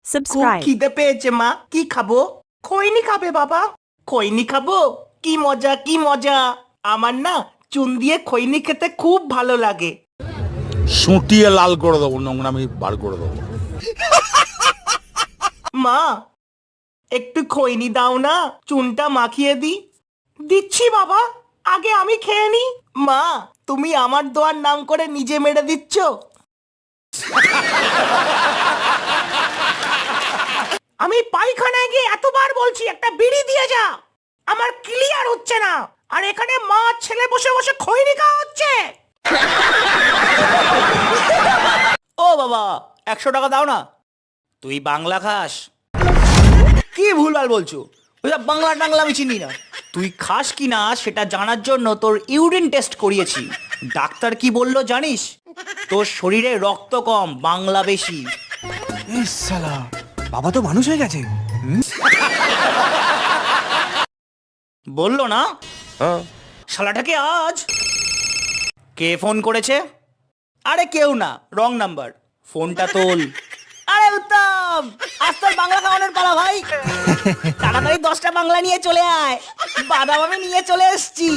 খুব subscribe, খিদে পেয়েছে মা, কি খাবো? খৈনি খাবে বাবা? খৈনি খাবো? কি মজা কি মজা! আমার না চুন দিয়ে খৈনি খেতে খুব ভালো লাগে। সুটিয়ে লাল করে দেবো, নোংরামি বার করে দেবো। মা, একটু খৈনি দাও না, চুনটা মাখিয়ে দি। দিচ্ছি বাবা, আগে আমি খেয়ে নি। মা, তুমি আমার দোয়ার নাম করে নিজে মেরে দিচ্ছ। আমি পায়খানায় গিয়ে এতবার বলছি একটা বিড়ি দিয়ে যা, আমার ক্লিয়ার হচ্ছে না, আর এখানে মা ছেলে বসে বসে খৈনি খাওয়া হচ্ছে। ও বাবা, 100 টাকা দাও না। তুই বাংলা খাস? কি ভুলভাল বলছো? ওইসব বাংলা টাংলা আমি চিনি না। তুই খাস কি না সেটা জানার জন্য তোর ইউরিন টেস্ট করিয়েছি। ডাক্তার কি বললো জানিস? তোর শরীরে রক্ত কম, বাংলা বেশি। সালা, বাবা তো মানুষ হয়ে গেছে। বললো না? শালাটাকে আজ কে ফোন করেছে? আরে কেউ না, রং নাম্বার। ফোনটা তোল। আরে উত্তম, আজ তোর বাংলা খাওয়ানোর পালা ভাই। তাড়াতাড়ি 10টা বাংলা নিয়ে চলে আয়, বাদাম আমি নিয়ে চলে এসছি।